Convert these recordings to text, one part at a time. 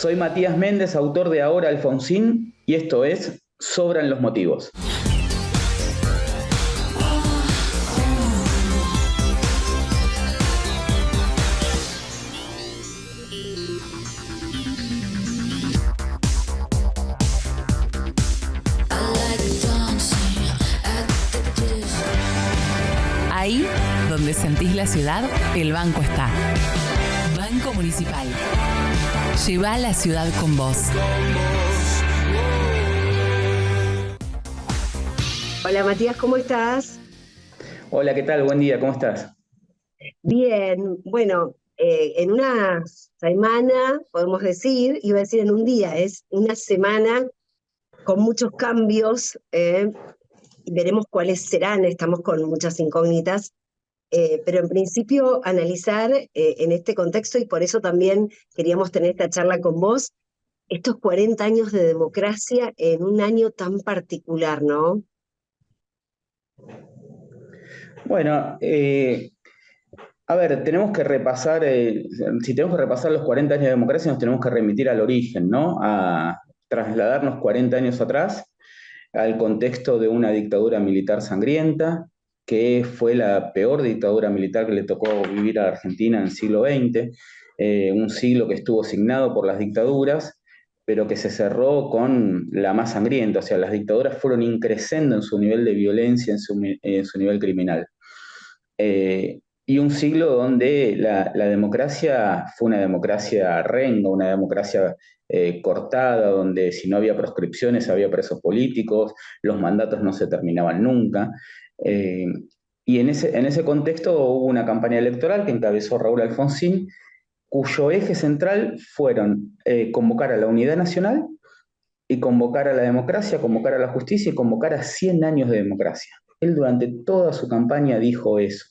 Soy Matías Méndez, autor de Ahora Alfonsín, y esto es Sobran los motivos. Ahí donde sentís la ciudad, el banco está. Banco Municipal. Lleva la ciudad con vos. Hola Matías, ¿cómo estás? Hola, ¿qué tal? Buen día, ¿cómo estás? Bien, bueno, en una semana, podemos decir, iba a decir en un día, es una semana con muchos cambios, y veremos cuáles serán, estamos con muchas incógnitas, pero en principio analizar en este contexto, y por eso también queríamos tener esta charla con vos, estos 40 años de democracia en un año tan particular, ¿no? Bueno, a ver, tenemos que repasar, si tenemos que repasar los 40 años de democracia, nos tenemos que remitir al origen, ¿no? A trasladarnos 40 años atrás, al contexto de una dictadura militar sangrienta, que fue la peor dictadura militar que le tocó vivir a Argentina en el siglo XX, un siglo que estuvo signado por las dictaduras, pero que se cerró con la más sangrienta, o sea, las dictaduras fueron increciendo en su nivel de violencia, en su nivel criminal. Y un siglo donde la democracia fue una democracia renga, una democracia cortada, donde si no había proscripciones había presos políticos, los mandatos no se terminaban nunca. Eh, y en ese contexto hubo una campaña electoral que encabezó Raúl Alfonsín, cuyo eje central fueron convocar a la unidad nacional y convocar a la democracia, convocar a la justicia y convocar a 100 años de democracia. Él durante toda su campaña dijo eso.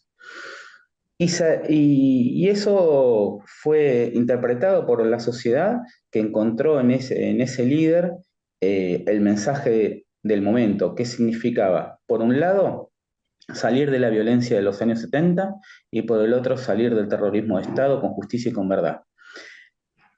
Y eso fue interpretado por la sociedad, que encontró en ese líder el mensaje del momento. ¿Qué significaba? Por un lado, salir de la violencia de los años 70 y por el otro, salir del terrorismo de Estado con justicia y con verdad.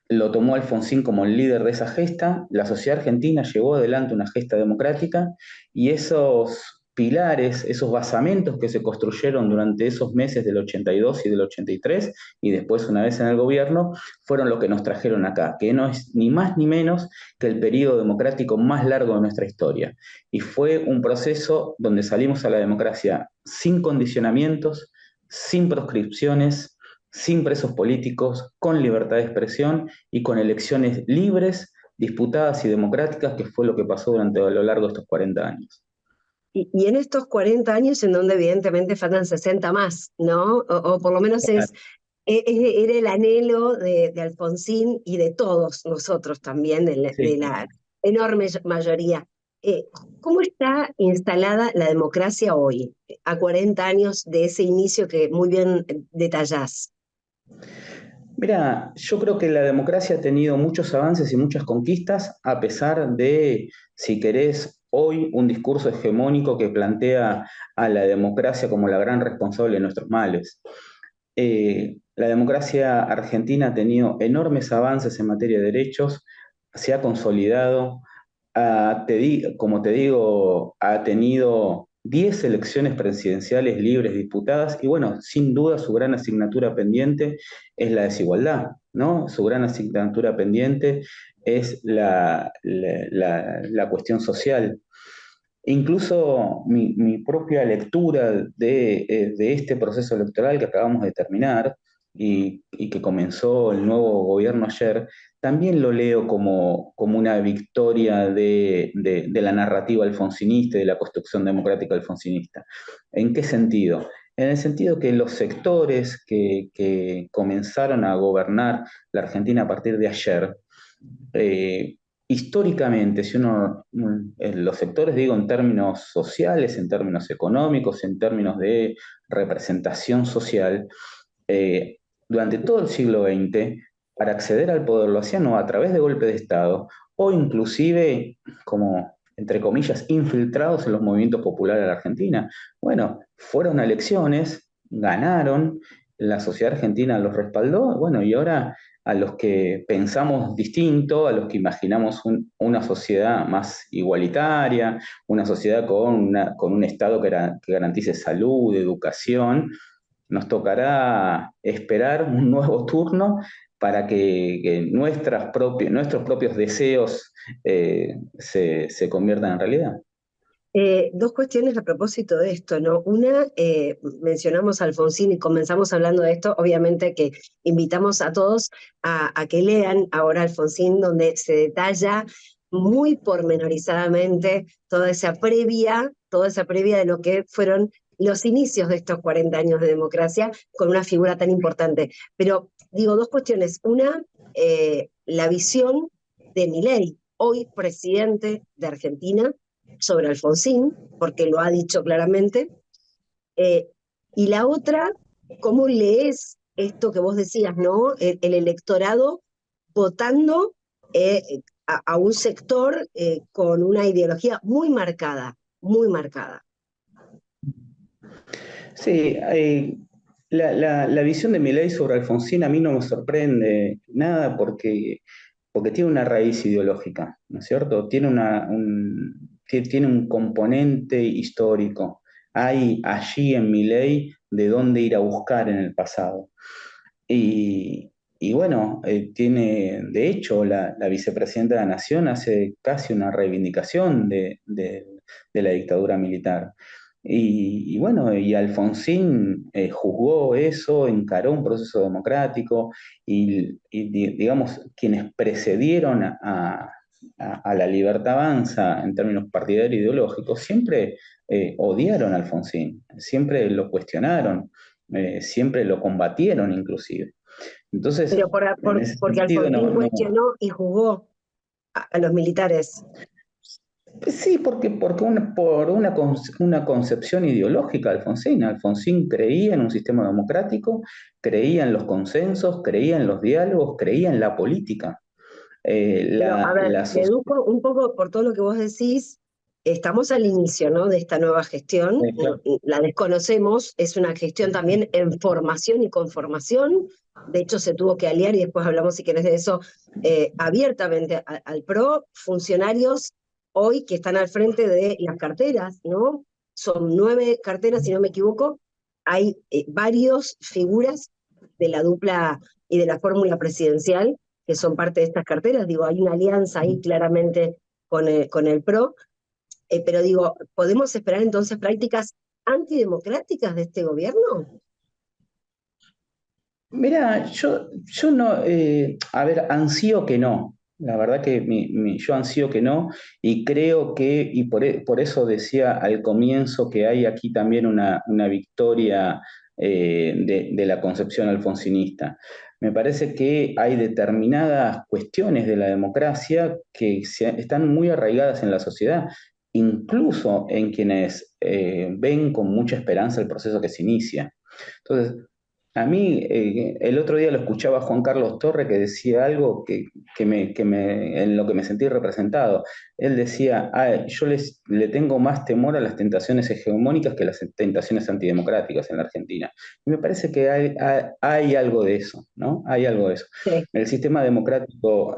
Lo tomó Alfonsín como el líder de esa gesta, la sociedad argentina llevó adelante una gesta democrática y esos pilares, esos basamentos que se construyeron durante esos meses del 82 y del 83 y después una vez en el gobierno, fueron lo que nos trajeron acá, que no es ni más ni menos que el periodo democrático más largo de nuestra historia. Y fue un proceso donde salimos a la democracia sin condicionamientos, sin proscripciones, sin presos políticos, con libertad de expresión y con elecciones libres, disputadas y democráticas, que fue lo que pasó durante a lo largo de estos 40 años. Y en estos 40 años en donde evidentemente faltan 60 más, ¿no? O por lo menos era el anhelo de Alfonsín y de todos nosotros también, de Sí. la enorme mayoría. Eh, ¿Cómo está instalada la democracia hoy, a 40 años de ese inicio que muy bien detallás? Mira, yo creo que la democracia ha tenido muchos avances y muchas conquistas, a pesar de, si querés, hoy un discurso hegemónico que plantea a la democracia como la gran responsable de nuestros males. La democracia argentina ha tenido enormes avances en materia de derechos, se ha consolidado, como te digo, ha tenido 10 elecciones presidenciales libres disputadas y bueno, sin duda su gran asignatura pendiente es la desigualdad, ¿no? Su gran asignatura pendiente es la cuestión social. Incluso mi propia lectura de este proceso electoral que acabamos de terminar y que comenzó el nuevo gobierno ayer, también lo leo como una victoria de la narrativa alfonsinista y de la construcción democrática alfonsinista. ¿En qué sentido? En el sentido que los sectores que comenzaron a gobernar la Argentina a partir de ayer, históricamente, si uno, en los sectores, digo, en términos sociales, en términos económicos, en términos de representación social, eh, durante todo el siglo XX, para acceder al poder lo hacían o a través de golpe de Estado o inclusive como, entre comillas, infiltrados en los movimientos populares de la Argentina. Bueno, fueron a elecciones, ganaron, la sociedad argentina los respaldó, bueno, y ahora a los que pensamos distinto, a los que imaginamos una sociedad más igualitaria, una sociedad con un Estado que garantice salud, educación, nos tocará esperar un nuevo turno para que nuestros propios deseos se conviertan en realidad. Dos cuestiones a propósito de esto, ¿no? Una, mencionamos a Alfonsín y comenzamos hablando de esto, obviamente que invitamos a todos a que lean ahora Alfonsín, donde se detalla muy pormenorizadamente toda esa previa de lo que fueron los inicios de estos 40 años de democracia con una figura tan importante. Pero digo, dos cuestiones. Una, la visión de Milei, hoy presidente de Argentina, sobre Alfonsín, porque lo ha dicho claramente, y la otra, ¿cómo lees esto que vos decías, ¿no? El electorado votando a un sector con una ideología muy marcada, muy marcada. Sí, la visión de Milei sobre Alfonsín a mí no me sorprende nada porque tiene una raíz ideológica, ¿no es cierto? Tiene un componente histórico. Hay allí en Milei de dónde ir a buscar en el pasado. Y bueno, de hecho, la vicepresidenta de la Nación hace casi una reivindicación de la dictadura militar. Y bueno, y Alfonsín juzgó eso, encaró un proceso democrático digamos, quienes precedieron a la Libertad Avanza en términos partidarios e ideológicos, siempre odiaron a Alfonsín, siempre lo cuestionaron, siempre lo combatieron inclusive. Entonces, Pero en ese porque sentido, Alfonsín cuestionó y jugó a los militares. Sí, por una concepción ideológica de Alfonsín. Alfonsín creía en un sistema democrático, creía en los consensos, creía en los diálogos, creía en la política. Pero, a ver, La deduzco un poco por todo lo que vos decís, estamos al inicio, ¿no?, de esta nueva gestión, claro. la desconocemos, es una gestión también en formación y conformación, de hecho se tuvo que aliar, y después hablamos si querés de eso, abiertamente al PRO, funcionarios hoy que están al frente de las carteras, ¿no? Son 9 carteras, si no me equivoco, hay varios figuras de la dupla y de la fórmula presidencial que son parte de estas carteras. Digo, hay una alianza ahí claramente con el PRO, pero digo, ¿podemos esperar entonces prácticas antidemocráticas de este gobierno? Mira, yo no, a ver, ansío que no. La verdad que yo ansío que no, y creo que, por eso decía al comienzo que hay aquí también una victoria de la concepción alfonsinista. Me parece que hay determinadas cuestiones de la democracia que están muy arraigadas en la sociedad, incluso en quienes ven con mucha esperanza el proceso que se inicia. Entonces, a mí, el otro día lo escuchaba a Juan Carlos Torre que decía algo en lo que me sentí representado. Él decía, yo le tengo más temor a las tentaciones hegemónicas que a las tentaciones antidemocráticas en la Argentina. Y me parece que hay algo de eso, ¿no? Hay algo de eso. Sí. El sistema democrático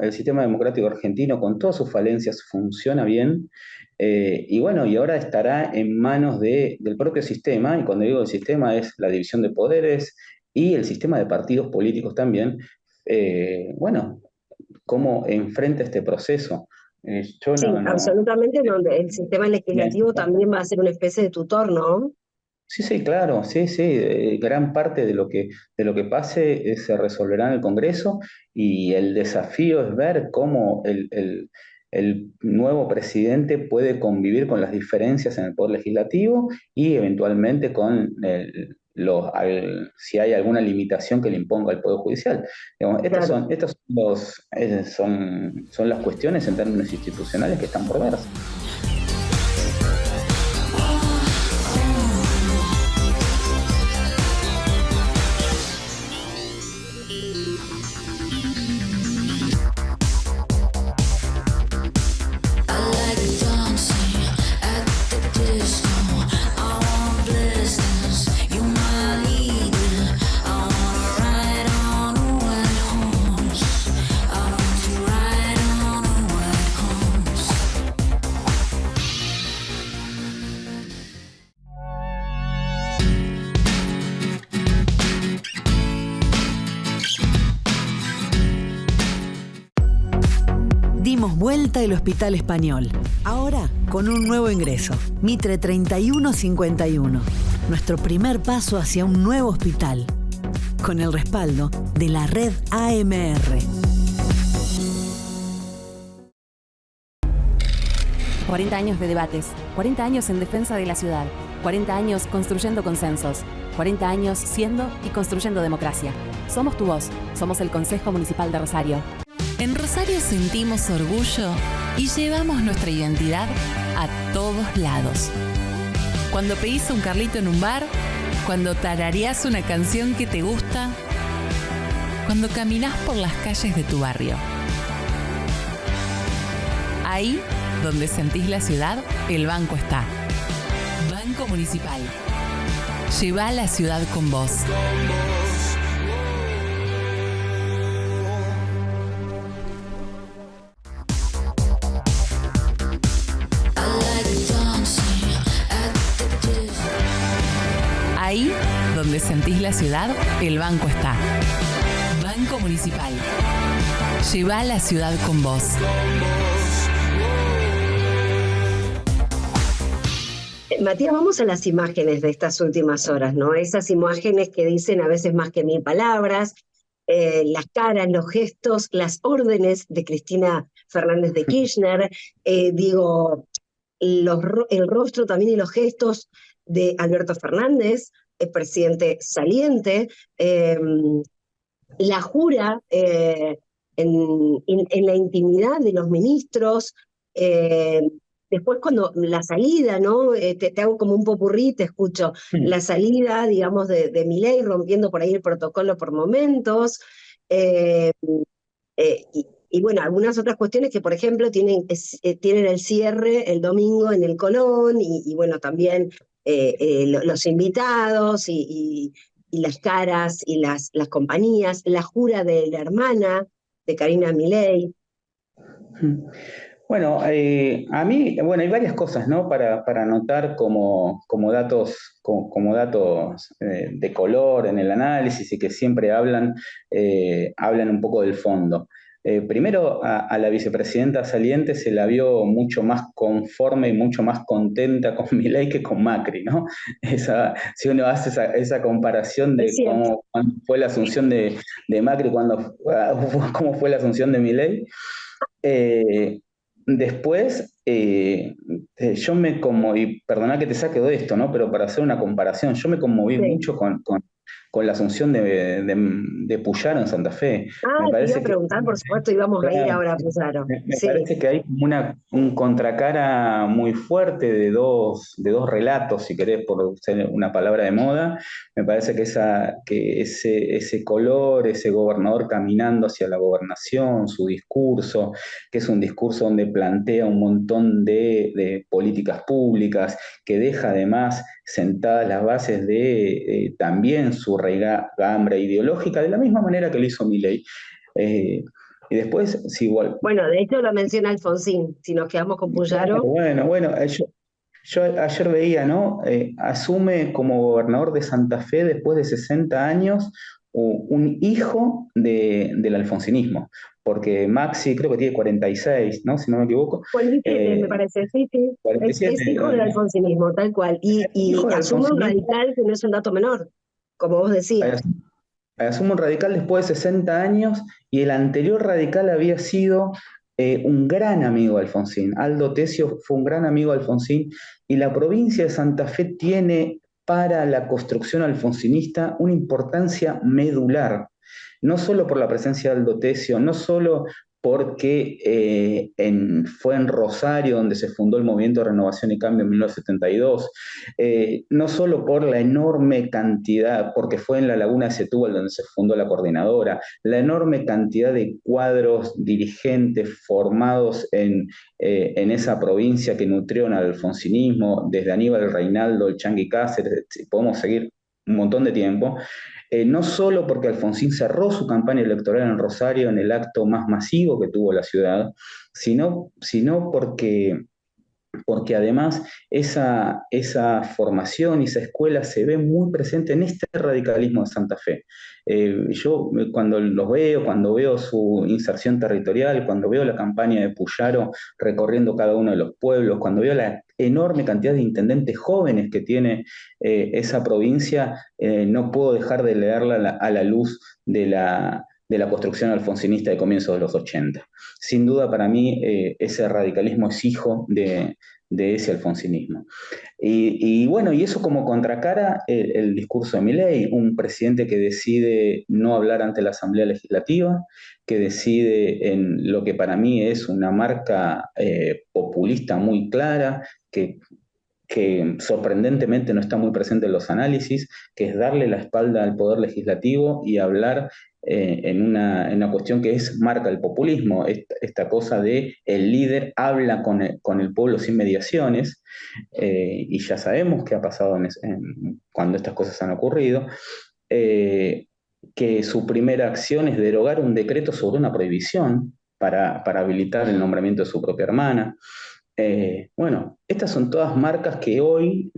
argentino, con todas sus falencias, funciona bien. Y bueno, y ahora estará en manos del propio sistema, y cuando digo el sistema es la división de poderes y el sistema de partidos políticos también, bueno, cómo enfrenta este proceso. Sí, absolutamente, donde el sistema legislativo Bien. también va a ser una especie de tutor, ¿no? Sí, sí, claro, sí, sí. Gran parte de lo que pase se resolverá en el Congreso, y el desafío es ver cómo el nuevo presidente puede convivir con las diferencias en el Poder Legislativo y eventualmente con si hay alguna limitación que le imponga el Poder Judicial. Digamos, Claro. son las cuestiones en términos institucionales que están por verse. Dimos vuelta el Hospital Español. Ahora con un nuevo ingreso. Mitre 3151. Nuestro primer paso hacia un nuevo hospital. Con el respaldo de la red AMR. 40 años de debates, 40 años en defensa de la ciudad, 40 años construyendo consensos, 40 años siendo y construyendo democracia. Somos tu voz, somos el Consejo Municipal de Rosario. En Rosario sentimos orgullo y llevamos nuestra identidad a todos lados. Cuando pedís un Carlito en un bar, cuando tarareás una canción que te gusta, cuando caminás por las calles de tu barrio. Ahí, donde sentís la ciudad, el banco está. Banco Municipal. Lleva la ciudad con vos. Ahí, donde sentís la ciudad, el banco está. Banco Municipal. Lleva la ciudad con vos. Matías, vamos a las imágenes de estas últimas horas, ¿no? Esas imágenes que dicen a veces más que 1000 palabras, las caras, los gestos, las órdenes de Cristina Fernández de Kirchner, el rostro también y los gestos de Alberto Fernández, el presidente saliente, la jura en la intimidad de los ministros. Después cuando la salida, ¿no? Te hago como un popurrí, te escucho. La salida, digamos, de Milei, rompiendo por ahí el protocolo por momentos. Y bueno, algunas otras cuestiones que, por ejemplo, tienen el cierre el domingo en el Colón, y bueno, también los invitados y las caras y las compañías, la jura de la hermana de Karina Milei. Bueno, a mí, bueno, hay varias cosas, ¿no? Para anotar como datos, como datos de color en el análisis y que siempre hablan un poco del fondo. Primero, a la vicepresidenta saliente se la vio mucho más conforme y mucho más contenta con Milei que con Macri, ¿no? Si uno hace esa comparación de cómo fue la asunción de Macri, cómo fue la asunción de Milei. Después, yo me conmoví, perdona que te saque de esto, ¿no? Pero para hacer una comparación, yo me conmoví mucho con la asunción de Puyaro en Santa Fe. Me parece te iba a preguntar, por supuesto, íbamos a ir ahora a Puyaro. Me parece que hay un contracara muy fuerte de dos relatos, si querés, por ser una palabra de moda. Me parece que ese color, ese gobernador caminando hacia la gobernación, su discurso, que es un discurso donde plantea un montón de políticas públicas, que deja además sentadas las bases de también su raigambre ideológica, de la misma manera que lo hizo Milei. Y después, sí, igual. Bueno, de hecho lo menciona Alfonsín, si nos quedamos con Puyaro. Bueno, yo ayer veía, ¿no? Asume como gobernador de Santa Fe después de 60 años un hijo del alfonsinismo, porque Maxi creo que tiene 46, ¿no? Si no me equivoco. 47, me parece, sí. 47, es hijo del alfonsinismo, tal cual. Y asume un radical que no es un dato menor, como vos decías. Asume un radical después de 60 años, y el anterior radical había sido un gran amigo de Alfonsín. Aldo Tessio fue un gran amigo de Alfonsín, y la provincia de Santa Fe tiene para la construcción alfonsinista una importancia medular, no solo por la presencia de Aldo Tessio, no solo porque fue en Rosario donde se fundó el Movimiento de Renovación y Cambio en 1972, no solo por la enorme cantidad, porque fue en la Laguna de Setúbal donde se fundó la coordinadora, la enorme cantidad de cuadros dirigentes formados en esa provincia que nutrieron al alfonsinismo, desde Aníbal Reinaldo, el Chanqui Cáceres, podemos seguir un montón de tiempo. No solo porque Alfonsín cerró su campaña electoral en Rosario en el acto más masivo que tuvo la ciudad, sino porque porque además esa formación y esa escuela se ve muy presente en este radicalismo de Santa Fe. Yo cuando los veo, cuando veo su inserción territorial, cuando veo la campaña de Puyaro recorriendo cada uno de los pueblos, cuando veo la enorme cantidad de intendentes jóvenes que tiene esa provincia, no puedo dejar de leerla a la luz de la construcción alfonsinista de comienzos de los 80. Sin duda, para mí, ese radicalismo es hijo de ese alfonsinismo. Y bueno, y eso como contracara el discurso de Milei, un presidente que decide no hablar ante la Asamblea Legislativa, que decide en lo que para mí es una marca populista muy clara, que sorprendentemente no está muy presente en los análisis, que es darle la espalda al Poder Legislativo y hablar en una cuestión que marca el populismo, esta cosa de el líder habla con el pueblo sin mediaciones, y ya sabemos qué ha pasado cuando estas cosas han ocurrido, que su primera acción es derogar un decreto sobre una prohibición para habilitar el nombramiento de su propia hermana. Bueno, estas son todas marcas que hoy,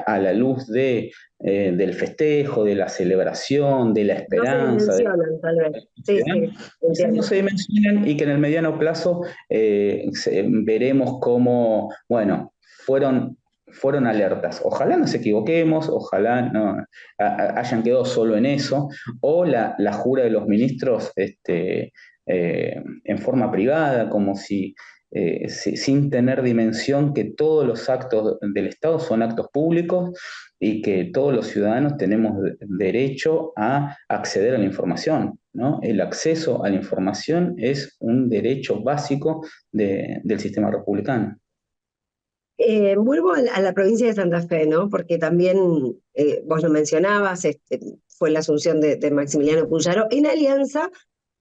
a la luz del festejo, de la celebración, de la esperanza, no se dimensionan, tal vez. Sí, quizás no se dimensionan y que en el mediano plazo veremos cómo, bueno, fueron alertas. Ojalá nos equivoquemos, ojalá no hayan quedado solo en eso, o la jura de los ministros en forma privada, como si sin tener dimensión que todos los actos del Estado son actos públicos y que todos los ciudadanos tenemos derecho a acceder a la información, ¿no? El acceso a la información es un derecho básico del sistema republicano. Vuelvo a la provincia de Santa Fe, ¿no? Porque también vos lo mencionabas, fue la asunción de Maximiliano Puyaro en alianza,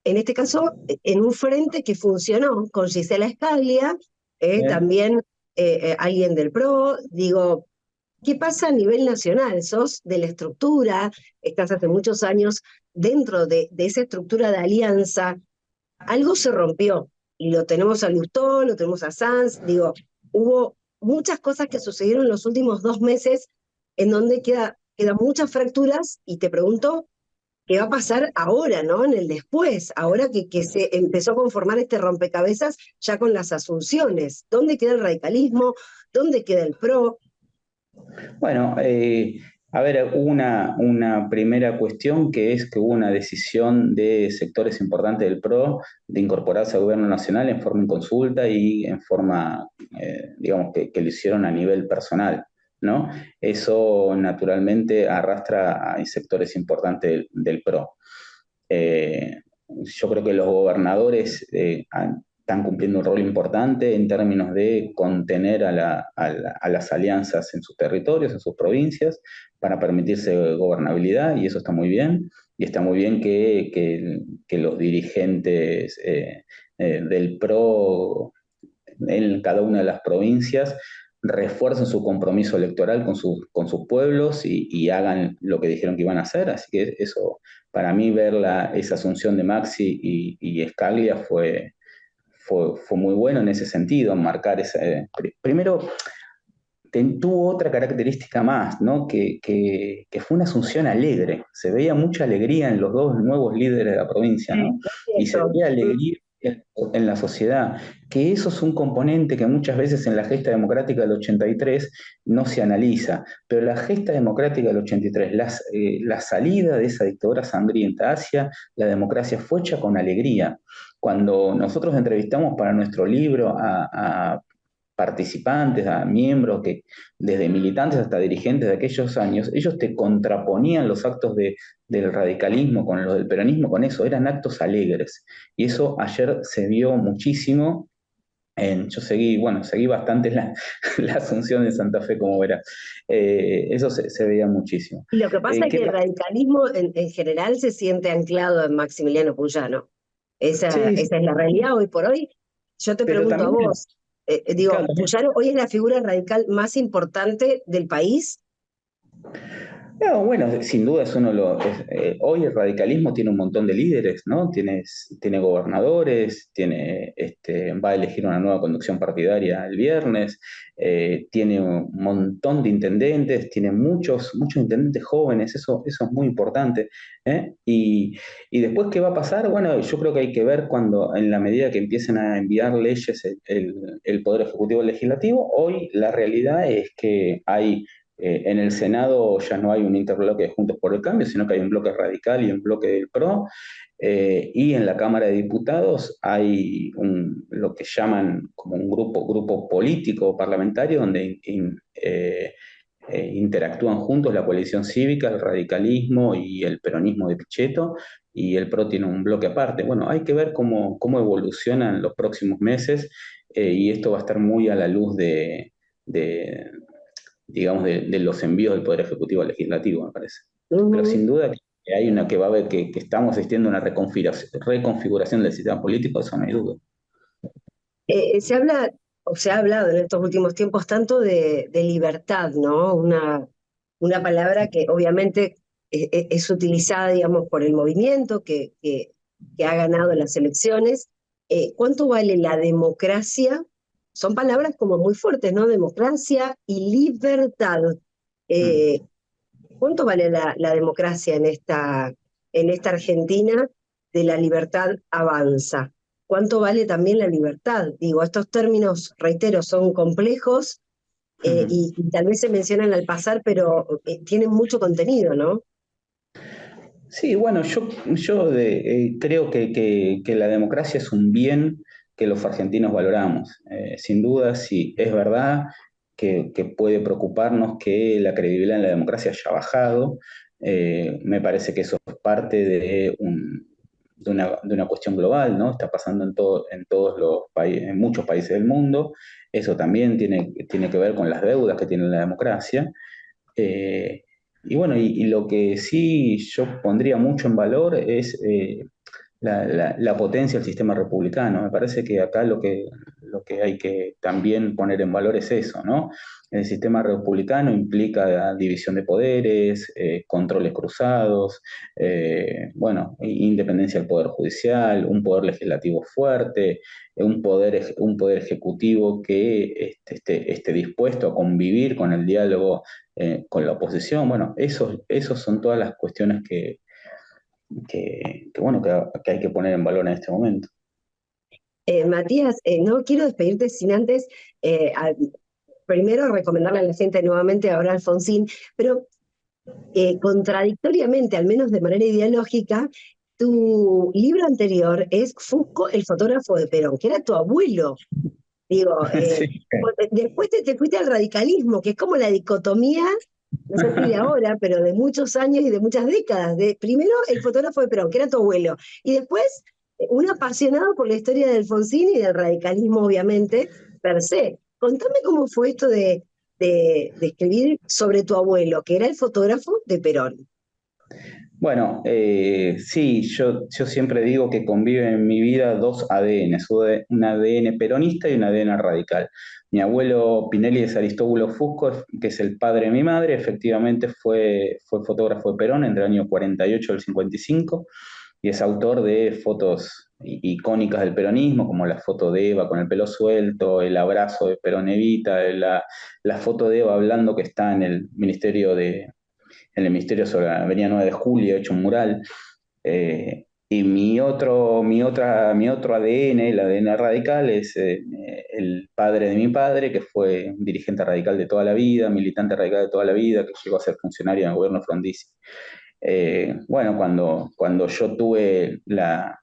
en este caso, en un frente que funcionó con Gisela Scaglia, también alguien del PRO. Digo, ¿qué pasa a nivel nacional? Sos de la estructura, estás hace muchos años dentro de esa estructura de alianza. Algo se rompió, y lo tenemos a Lustó, lo tenemos a Sanz. Digo, hubo muchas cosas que sucedieron en los últimos 2 meses en donde quedan muchas fracturas, y te pregunto, ¿qué va a pasar ahora, ¿no? En el después, ahora que se empezó a conformar este rompecabezas ya con las asunciones. ¿Dónde queda el radicalismo? ¿Dónde queda el PRO? Bueno, a ver, hubo una primera cuestión, que es que hubo una decisión de sectores importantes del PRO de incorporarse al gobierno nacional en forma inconsulta y en forma, digamos, que lo hicieron a nivel personal, ¿no? Eso naturalmente arrastra a sectores importantes del PRO. Yo creo que los gobernadores están cumpliendo un rol importante en términos de contener a las alianzas en sus territorios, en sus provincias, para permitirse gobernabilidad, y eso está muy bien. Y está muy bien que los dirigentes del PRO en cada una de las provincias refuercen su compromiso electoral con sus pueblos y hagan lo que dijeron que iban a hacer. Así que eso, para mí, ver esa asunción de Maxi y Scaglia fue muy bueno en ese sentido, marcar esa. Primero, tuvo otra característica más, ¿no? Que fue una asunción alegre. Se veía mucha alegría en los dos nuevos líderes de la provincia, ¿no? Y se veía alegría en la sociedad, que eso es un componente que muchas veces en la gesta democrática del 83 no se analiza, pero la gesta democrática del 83, la salida de esa dictadura sangrienta hacia la democracia fue hecha con alegría. Cuando nosotros entrevistamos para nuestro libro a participantes, a miembros, desde militantes hasta dirigentes de aquellos años, ellos te contraponían los actos del radicalismo con los del peronismo, con eso, eran actos alegres. Y eso ayer se vio muchísimo. Yo seguí bastante la asunción de Santa Fe, como verás. Eso se veía muchísimo. Y lo que pasa es que el radicalismo en general se siente anclado en Maximiliano Puyaro. Esa es la realidad hoy por hoy. Yo te pregunto a vos, claro, ¿Puyaro hoy es la figura radical más importante del país? No, bueno, sin duda es uno de los. Hoy el radicalismo tiene un montón de líderes, ¿no? Tiene gobernadores, va a elegir una nueva conducción partidaria el viernes, tiene un montón de intendentes, tiene muchos intendentes jóvenes, eso es muy importante. ¿Eh? Y después, ¿qué va a pasar? Bueno, yo creo que hay que ver cuando, en la medida que empiecen a enviar leyes el Poder Ejecutivo al Legislativo. Hoy la realidad es que hay en el Senado ya no hay un interbloque de Juntos por el Cambio, sino que hay un bloque radical y un bloque del PRO. Y en la Cámara de Diputados hay lo que llaman como un grupo político parlamentario donde interactúan juntos la coalición cívica, el radicalismo y el peronismo de Pichetto, y el PRO tiene un bloque aparte. Bueno, hay que ver cómo evolucionan los próximos meses, y esto va a estar muy a la luz de, digamos, de los envíos del Poder Ejecutivo al Legislativo, me parece. Pero sin Ujú. duda que hay una que va a haber que estamos asistiendo a una reconfiguración del sistema político, eso no hay duda. Se habla, o se ha hablado en estos últimos tiempos tanto de libertad, ¿no? Una palabra que obviamente es utilizada, digamos, por el movimiento que ha ganado las elecciones. ¿Cuánto vale la democracia? Son palabras como muy fuertes, ¿no? Democracia y libertad. Mm. Eh, ¿Cuánto vale la democracia en esta Argentina de la libertad avanza? ¿Cuánto vale también la libertad? Digo, estos términos, reitero, son complejos y tal vez se mencionan al pasar, pero tienen mucho contenido, ¿no? Sí, bueno, yo creo que la democracia es un bien que los argentinos valoramos. Sin duda, sí, es verdad que puede preocuparnos que la credibilidad en la democracia haya bajado. Me parece que eso es parte de una cuestión global, ¿no? Está pasando en todos los países, en muchos países del mundo. Eso también tiene que ver con las deudas que tiene la democracia. Eh, y bueno, y lo que sí yo pondría mucho en valor es la potencia del sistema republicano. Me parece que acá lo que hay que también poner en valor es eso, ¿no? El sistema republicano implica división de poderes, controles cruzados, bueno, independencia del poder judicial, un poder legislativo fuerte, un poder ejecutivo que esté dispuesto a convivir con el diálogo, con la oposición. Bueno, esos son todas las cuestiones bueno, que hay que poner en valor en este momento. Matías, no quiero despedirte sin antes, primero recomendarle a la gente nuevamente ahora Alfonsín, pero contradictoriamente, al menos de manera ideológica, tu libro anterior es Fusco, el fotógrafo de Perón, que era tu abuelo. Digo, Sí. después te fuiste al radicalismo, que es como la dicotomía, no sé si de ahora, pero de muchos años y de muchas décadas. Primero el fotógrafo de Perón, que era tu abuelo, y después un apasionado por la historia de Alfonsín y del radicalismo, obviamente, per se. Contame cómo fue esto de escribir sobre tu abuelo, que era el fotógrafo de Perón. Bueno, sí, yo siempre digo que conviven en mi vida dos ADNs, un ADN peronista y un ADN radical. Mi abuelo Pinelli es Aristóbulo Fusco, que es el padre de mi madre, efectivamente fue fotógrafo de Perón entre el año 48 y el 55, y es autor de fotos icónicas del peronismo, como la foto de Eva con el pelo suelto, el abrazo de Perón Evita, la foto de Eva hablando que está en el Ministerio sobre la Avenida 9 de Julio, hecho un mural. Y mi otro ADN, el ADN radical, es el padre de mi padre, que fue un dirigente radical de toda la vida, militante radical de toda la vida, que llegó a ser funcionario en el gobierno Frondizi. Bueno, cuando yo tuve la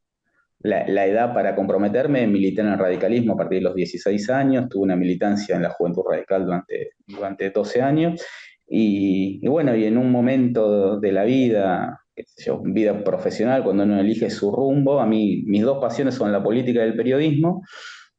edad para comprometerme, milité en el radicalismo a partir de los 16 años, tuve una militancia en la Juventud Radical durante 12 años, y bueno, y en un momento de la vida, qué sé yo, vida profesional, cuando uno elige su rumbo, a mí mis dos pasiones son la política y el periodismo,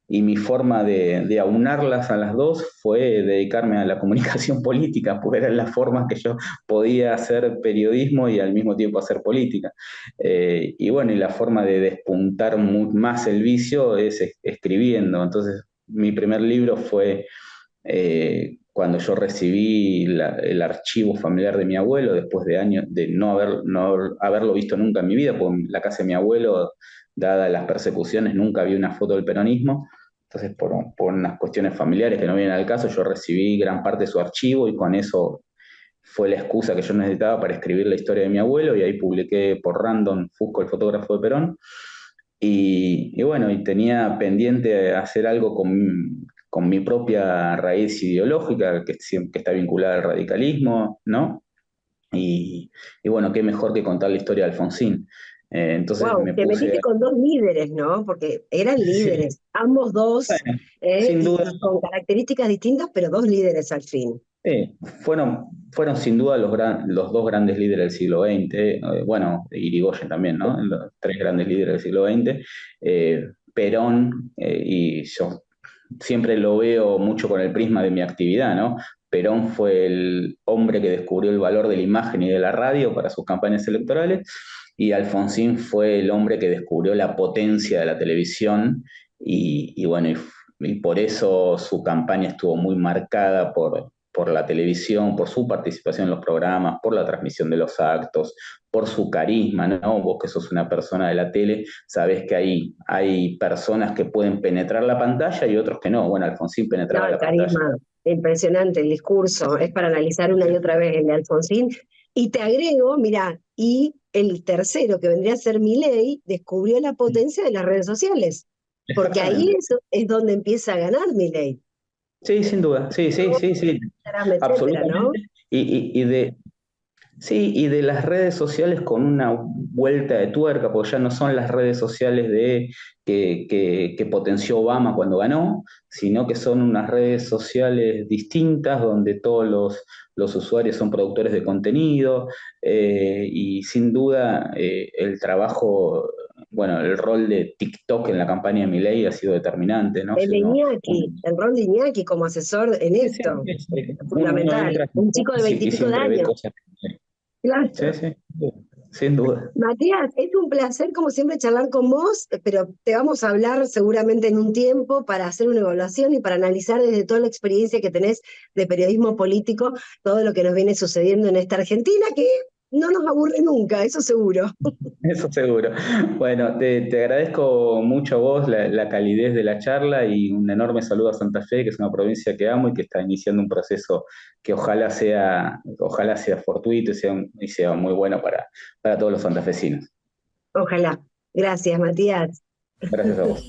y mi forma de aunarlas a las dos fue dedicarme a la comunicación política, porque eran las formas que yo podía hacer periodismo y al mismo tiempo hacer política. Y bueno, y la forma de despuntar más el vicio es escribiendo. Entonces, mi primer libro fue cuando yo recibí el archivo familiar de mi abuelo, después de años de no haberlo visto nunca en mi vida, porque en la casa de mi abuelo, dadas las persecuciones, nunca vi una foto del peronismo. Entonces, por unas cuestiones familiares que no vienen al caso, yo recibí gran parte de su archivo y con eso fue la excusa que yo necesitaba para escribir la historia de mi abuelo, y ahí publiqué por random Fusco, el fotógrafo de Perón. Y bueno, y tenía pendiente hacer algo con mi propia raíz ideológica, que está vinculada al radicalismo, ¿no? Y bueno, qué mejor que contar la historia de Alfonsín. Entonces Wow, me te puse... metiste con dos líderes, ¿no? Porque eran Sí, líderes, ambos dos, bueno, sin duda. y con características distintas, pero dos líderes al fin. Sí, fueron sin duda los dos grandes líderes del siglo XX, bueno, Irigoyen también, ¿no? Los tres grandes líderes del siglo XX. Perón, y yo siempre lo veo mucho con el prisma de mi actividad, ¿no? Perón fue el hombre que descubrió el valor de la imagen y de la radio para sus campañas electorales, y Alfonsín fue el hombre que descubrió la potencia de la televisión, y bueno, y por eso su campaña estuvo muy marcada por la televisión, por su participación en los programas, por la transmisión de los actos, por su carisma, ¿no? Vos que sos una persona de la tele, sabés que hay personas que pueden penetrar la pantalla y otros que no. Bueno, Alfonsín No, penetraba el la pantalla. carisma, impresionante, el discurso, es para analizar una y otra vez el de Alfonsín. Y te agrego, mira, y el tercero, que vendría a ser Milei, descubrió la potencia de las redes sociales, porque ahí Exactamente. es donde empieza a ganar Milei, Sí, sin duda. Sí, sí, sí, sí. Instagram, etcétera, ¿no? Absolutamente. Sí, y de las redes sociales con una vuelta de tuerca, porque ya no son las redes sociales que potenció Obama cuando ganó, sino que son unas redes sociales distintas donde todos los usuarios son productores de contenido, y sin duda el trabajo, bueno, el rol de TikTok en la campaña de Milei ha sido determinante, ¿no? El Si de uno, Iñaki, el rol de Iñaki como asesor en sí, sí, esto, uno fundamental. entra Un chico de y veintipico de siempre ve años. cosas. Sí, Claro. sí, sin duda. Matías, es un placer como siempre charlar con vos, pero te vamos a hablar seguramente en un tiempo para hacer una evaluación y para analizar desde toda la experiencia que tenés de periodismo político todo lo que nos viene sucediendo en esta Argentina, que no nos aburre nunca, eso seguro. Eso seguro. Bueno, te agradezco mucho a vos la calidez de la charla, y un enorme saludo a Santa Fe, que es una provincia que amo y que está iniciando un proceso que ojalá sea fortuito y sea muy bueno para todos los santafesinos. Ojalá. Gracias, Matías. Gracias a vos.